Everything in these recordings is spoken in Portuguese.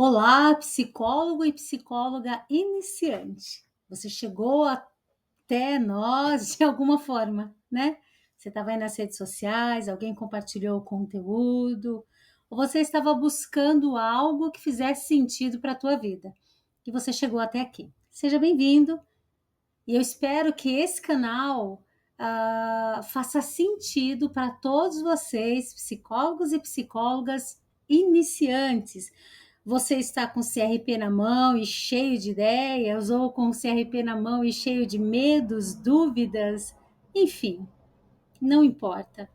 Olá, psicólogo e psicóloga iniciante. Você chegou até nós de alguma forma, né? Você estava aí nas redes sociais, alguém compartilhou o conteúdo, ou você estava buscando algo que fizesse sentido para a tua vida, e você chegou até aqui. Seja bem-vindo, e eu espero que esse canal faça sentido para todos vocês, psicólogos e psicólogas iniciantes. Você está com o CRP na mão e cheio de ideias, ou com o CRP na mão e cheio de medos, dúvidas, enfim, não importa.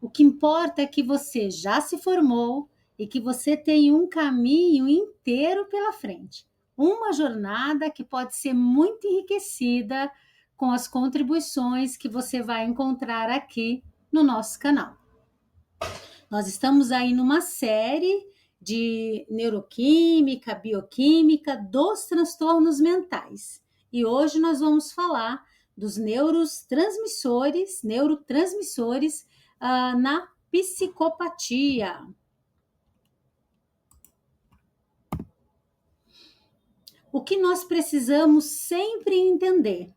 O que importa é que você já se formou e que você tem um caminho inteiro pela frente. Uma jornada que pode ser muito enriquecida com as contribuições que você vai encontrar aqui no nosso canal. Nós estamos aí numa série de neuroquímica, bioquímica dos transtornos mentais. E hoje nós vamos falar dos neurotransmissores na psicopatia. O que nós precisamos sempre entender,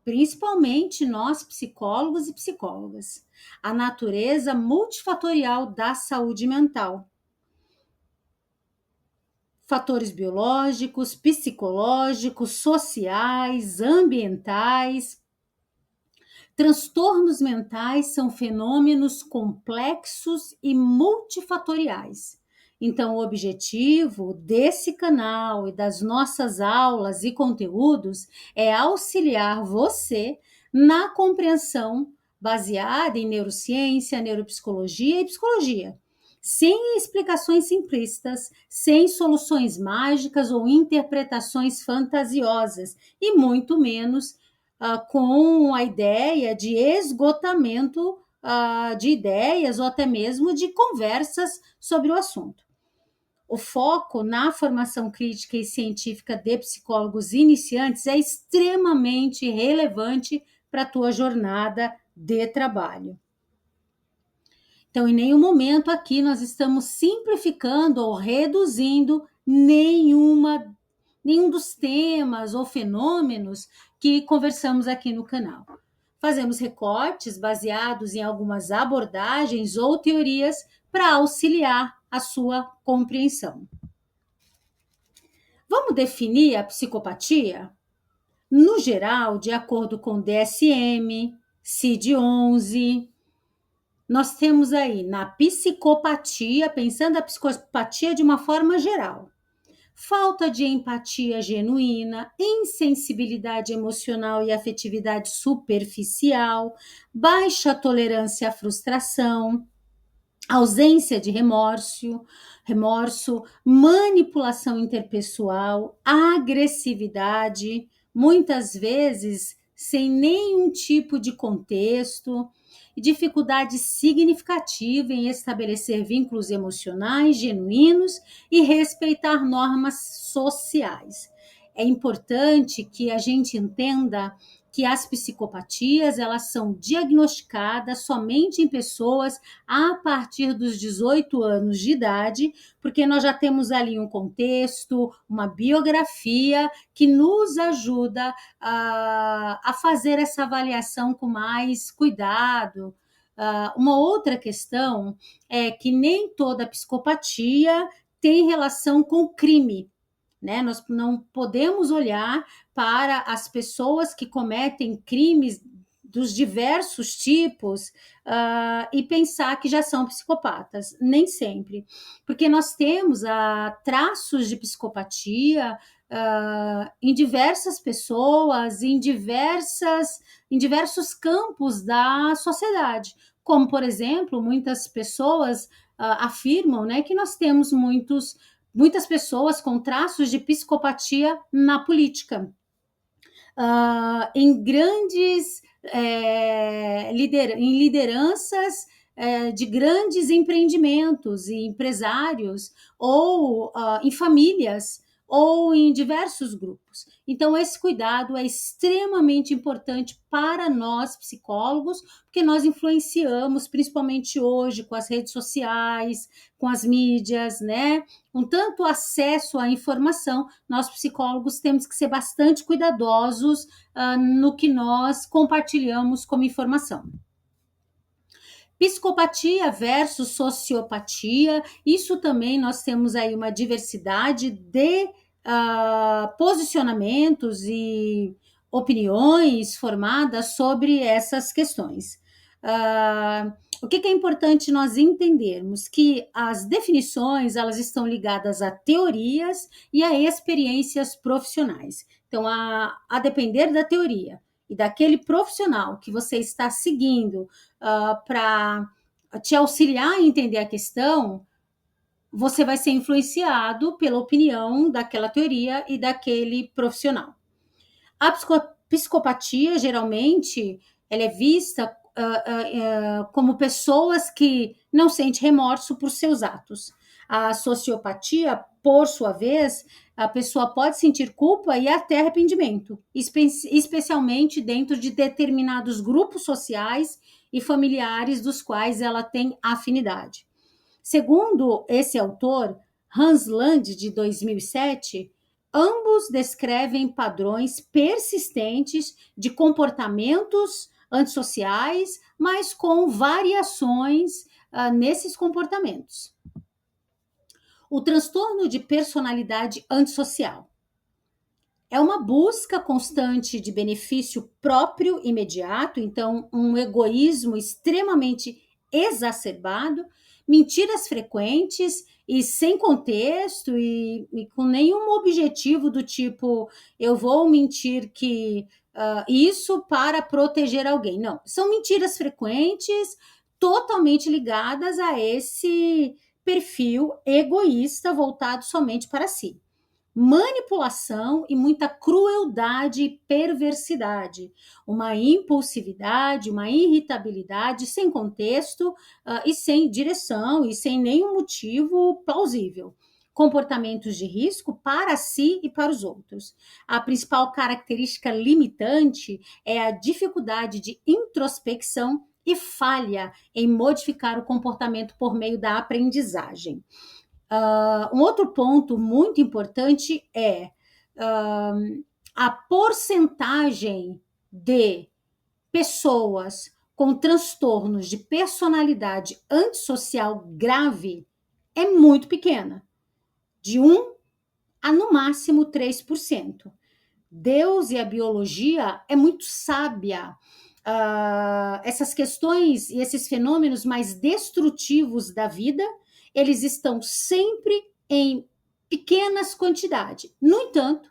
principalmente nós psicólogos e psicólogas, a natureza multifatorial da saúde mental. Fatores biológicos, psicológicos, sociais, ambientais. Transtornos mentais são fenômenos complexos e multifatoriais. Então, o objetivo desse canal e das nossas aulas e conteúdos é auxiliar você na compreensão baseada em neurociência, neuropsicologia e psicologia, sem explicações simplistas, sem soluções mágicas ou interpretações fantasiosas, e muito menos com a ideia de esgotamento de ideias ou até mesmo de conversas sobre o assunto. O foco na formação crítica e científica de psicólogos iniciantes é extremamente relevante para a tua jornada de trabalho. Então, em nenhum momento aqui nós estamos simplificando ou reduzindo nenhum dos temas ou fenômenos que conversamos aqui no canal. Fazemos recortes baseados em algumas abordagens ou teorias para auxiliar a sua compreensão. Vamos definir a psicopatia? No geral, de acordo com DSM, CID-11, nós temos aí na psicopatia, pensando a psicopatia de uma forma geral, falta de empatia genuína, insensibilidade emocional e afetividade superficial, baixa tolerância à frustração, ausência de remorso, manipulação interpessoal, agressividade, muitas vezes sem nenhum tipo de contexto, dificuldade significativa em estabelecer vínculos emocionais genuínos e respeitar normas sociais. É importante que a gente entenda que as psicopatias, elas são diagnosticadas somente em pessoas a partir dos 18 anos de idade, porque nós já temos ali um contexto, uma biografia que nos ajuda a fazer essa avaliação com mais cuidado. Uma outra questão é que nem toda psicopatia tem relação com crime, né? Nós não podemos olhar para as pessoas que cometem crimes dos diversos tipos e pensar que já são psicopatas. Nem sempre. Porque nós temos traços de psicopatia em diversas pessoas, em diversos campos da sociedade. Como, por exemplo, muitas pessoas afirmam, né, que nós temos muitas pessoas com traços de psicopatia na política, em grandes em lideranças de grandes empreendimentos e empresários, ou em famílias, ou em diversos grupos. Então, esse cuidado é extremamente importante para nós, psicólogos, porque nós influenciamos, principalmente hoje, com as redes sociais, com as mídias, né? Com tanto acesso à informação, nós, psicólogos, temos que ser bastante cuidadosos no que nós compartilhamos como informação. Psicopatia versus sociopatia, isso também nós temos aí uma diversidade de posicionamentos e opiniões formadas sobre essas questões. O que é importante nós entendermos? Que as definições, elas estão ligadas a teorias e a experiências profissionais. Então, a depender da teoria e daquele profissional que você está seguindo para te auxiliar a entender a questão, você vai ser influenciado pela opinião daquela teoria e daquele profissional. A psicopatia, geralmente, ela é vista como pessoas que não sentem remorso por seus atos. A sociopatia, por sua vez, a pessoa pode sentir culpa e até arrependimento, especialmente dentro de determinados grupos sociais e familiares dos quais ela tem afinidade. Segundo esse autor, Hans Land, de 2007, ambos descrevem padrões persistentes de comportamentos antissociais, mas com variações nesses comportamentos. O transtorno de personalidade antissocial é uma busca constante de benefício próprio imediato, então um egoísmo extremamente exacerbado, mentiras frequentes e sem contexto e com nenhum objetivo do tipo eu vou mentir que isso para proteger alguém. Não, são mentiras frequentes totalmente ligadas a esse perfil egoísta voltado somente para si. Manipulação e muita crueldade e perversidade, uma impulsividade, uma irritabilidade sem contexto e sem direção e sem nenhum motivo plausível. Comportamentos de risco para si e para os outros. A principal característica limitante é a dificuldade de introspecção e falha em modificar o comportamento por meio da aprendizagem. Um outro ponto muito importante é a porcentagem de pessoas com transtornos de personalidade antissocial grave é muito pequena, de 1 a no máximo 3%. Deus e a biologia é muito sábia. Essas questões e esses fenômenos mais destrutivos da vida, eles estão sempre em pequenas quantidades. No entanto,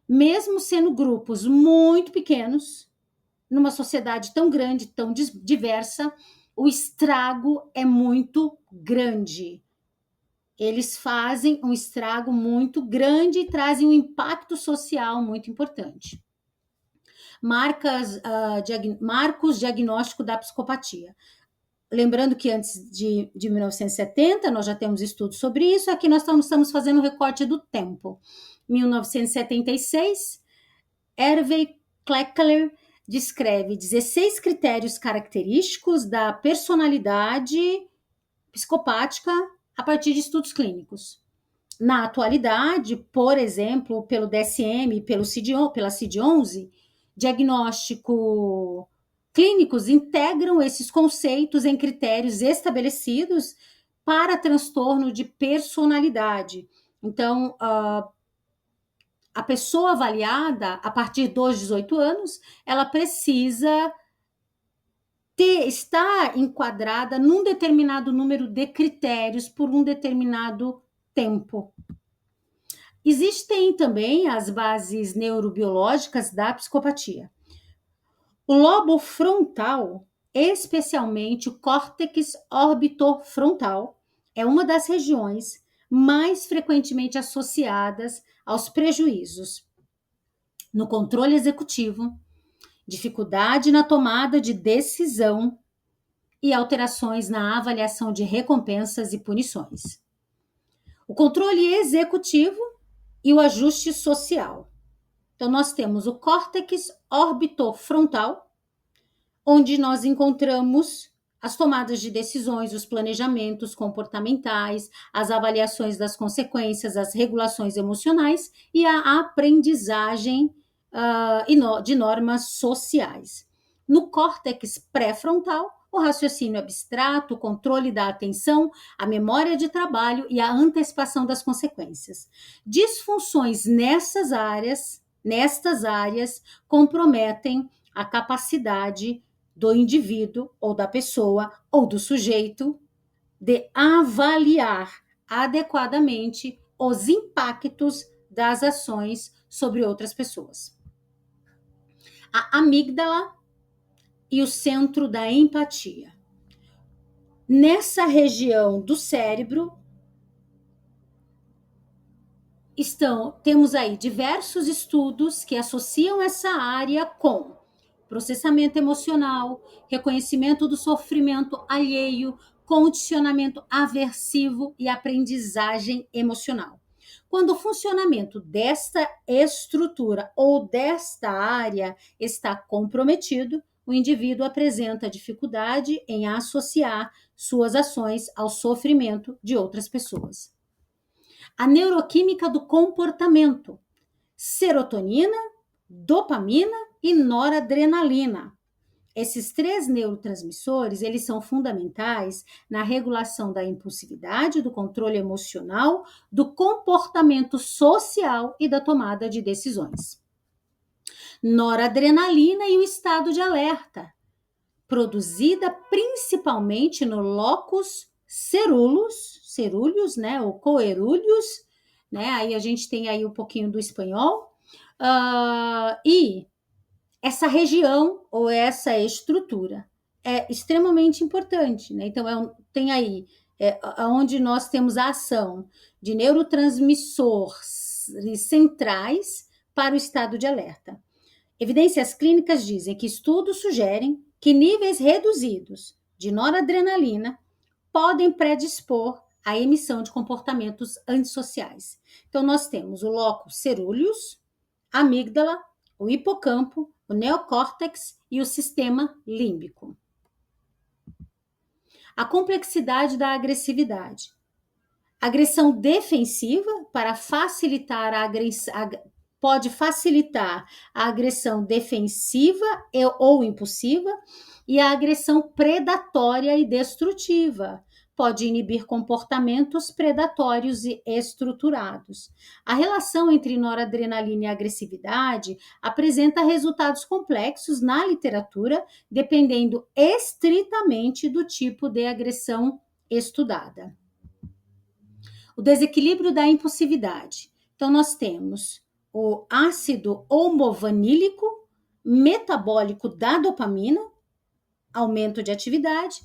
mesmo sendo grupos muito pequenos, numa sociedade tão grande, tão diversa, o estrago é muito grande. Eles fazem um estrago muito grande e trazem um impacto social muito importante. Marcos diagnóstico da psicopatia. Lembrando que antes de 1970, nós já temos estudos sobre isso, aqui nós estamos fazendo um recorte do tempo. 1976, Hervey Kleckler descreve 16 critérios característicos da personalidade psicopática a partir de estudos clínicos. Na atualidade, por exemplo, pelo DSM, pela CID-11, diagnóstico clínicos integram esses conceitos em critérios estabelecidos para transtorno de personalidade. Então, a pessoa avaliada a partir dos 18 anos, ela precisa estar enquadrada num determinado número de critérios por um determinado tempo. Existem também as bases neurobiológicas da psicopatia. O lobo frontal, especialmente o córtex orbitofrontal, é uma das regiões mais frequentemente associadas aos prejuízos no controle executivo, dificuldade na tomada de decisão e alterações na avaliação de recompensas e punições. O controle executivo e o ajuste social. Então, nós temos o córtex orbitofrontal, onde nós encontramos as tomadas de decisões, os planejamentos comportamentais, as avaliações das consequências, as regulações emocionais e a aprendizagem de normas sociais. No córtex pré-frontal, o raciocínio abstrato, o controle da atenção, a memória de trabalho e a antecipação das consequências. Disfunções nestas áreas comprometem a capacidade do indivíduo ou da pessoa ou do sujeito de avaliar adequadamente os impactos das ações sobre outras pessoas. A amígdala e o centro da empatia. Nessa região do cérebro temos aí diversos estudos que associam essa área com processamento emocional, reconhecimento do sofrimento alheio, condicionamento aversivo e aprendizagem emocional. Quando o funcionamento desta estrutura ou desta área está comprometido, o indivíduo apresenta dificuldade em associar suas ações ao sofrimento de outras pessoas. A neuroquímica do comportamento, serotonina, dopamina e noradrenalina. Esses 3 neurotransmissores, eles são fundamentais na regulação da impulsividade, do controle emocional, do comportamento social e da tomada de decisões. Noradrenalina e o estado de alerta, produzida principalmente no locus cerúleus, né, ou coerúleos, né, aí a gente tem aí um pouquinho do espanhol, e essa região ou essa estrutura é extremamente importante, né? Então, tem aí onde nós temos a ação de neurotransmissores centrais para o estado de alerta. Evidências clínicas dizem que estudos sugerem que níveis reduzidos de noradrenalina podem predispor à emissão de comportamentos antissociais. Então, nós temos o locus cerúleus, a amígdala, o hipocampo, o neocórtex e o sistema límbico. A complexidade da agressividade. Agressão defensiva para facilitar pode facilitar a agressão defensiva ou impulsiva e a agressão predatória e destrutiva. Pode inibir comportamentos predatórios e estruturados. A relação entre noradrenalina e agressividade apresenta resultados complexos na literatura, dependendo estritamente do tipo de agressão estudada. O desequilíbrio da impulsividade. Então, nós temos o ácido homovanílico metabólico da dopamina, aumento de atividade,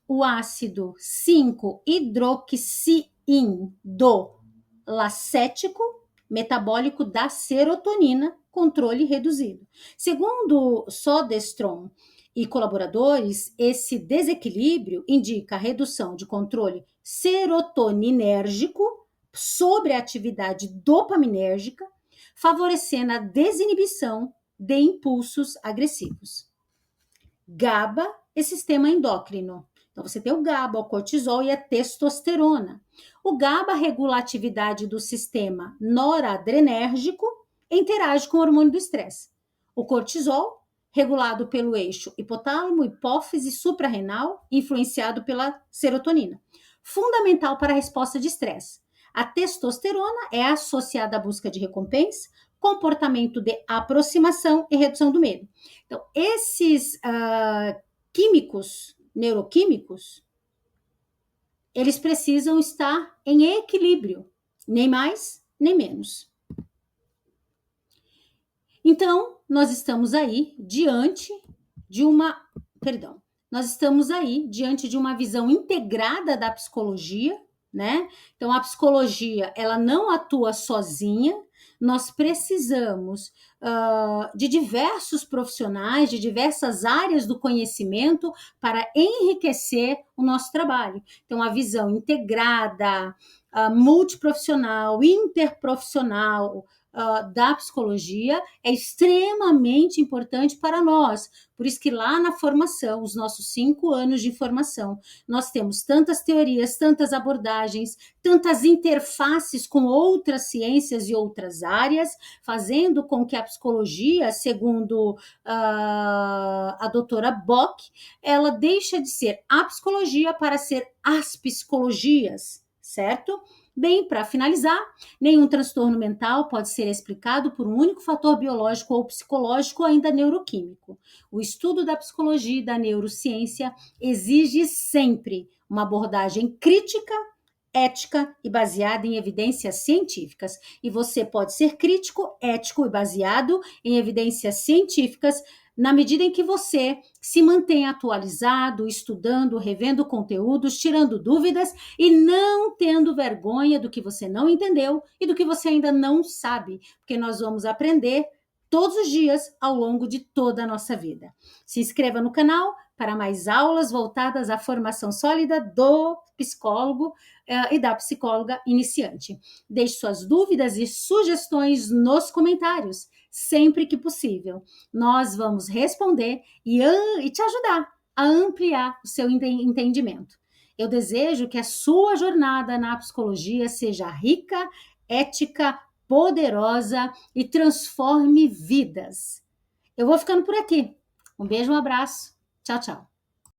o ácido 5-hidroxiindolacético, metabólico da serotonina, controle reduzido. Segundo Soderstrom e colaboradores, esse desequilíbrio indica a redução de controle serotoninérgico sobre a atividade dopaminérgica, favorecendo a desinibição de impulsos agressivos. GABA e sistema endócrino. Então, você tem o GABA, o cortisol e a testosterona. O GABA regula a atividade do sistema noradrenérgico e interage com o hormônio do estresse. O cortisol, regulado pelo eixo hipotálamo, hipófise, suprarrenal, influenciado pela serotonina. Fundamental para a resposta de estresse. A testosterona é associada à busca de recompensa, comportamento de aproximação e redução do medo. Então, esses neuroquímicos, eles precisam estar em equilíbrio, nem mais, nem menos. Então, nós estamos aí diante de uma visão integrada da psicologia, né? Então, a psicologia, ela não atua sozinha, nós precisamos de diversos profissionais, de diversas áreas do conhecimento para enriquecer o nosso trabalho. Então, a visão integrada, multiprofissional, interprofissional, da psicologia é extremamente importante para nós. Por isso que lá na formação, os nossos 5 anos de formação, nós temos tantas teorias, tantas abordagens, tantas interfaces com outras ciências e outras áreas, fazendo com que a psicologia, segundo a doutora Bock, ela deixa de ser a psicologia para ser as psicologias, certo? Bem, para finalizar, nenhum transtorno mental pode ser explicado por um único fator biológico ou psicológico ou ainda neuroquímico. O estudo da psicologia e da neurociência exige sempre uma abordagem crítica, ética e baseada em evidências científicas. E você pode ser crítico, ético e baseado em evidências científicas na medida em que você se mantém atualizado, estudando, revendo conteúdos, tirando dúvidas e não tendo vergonha do que você não entendeu e do que você ainda não sabe, porque nós vamos aprender todos os dias ao longo de toda a nossa vida. Se inscreva no canal para mais aulas voltadas à formação sólida do psicólogo e da psicóloga iniciante. Deixe suas dúvidas e sugestões nos comentários, sempre que possível. Nós vamos responder e te ajudar a ampliar o seu entendimento. Eu desejo que a sua jornada na psicologia seja rica, ética, poderosa e transforme vidas. Eu vou ficando por aqui. Um beijo, um abraço. Tchau, tchau.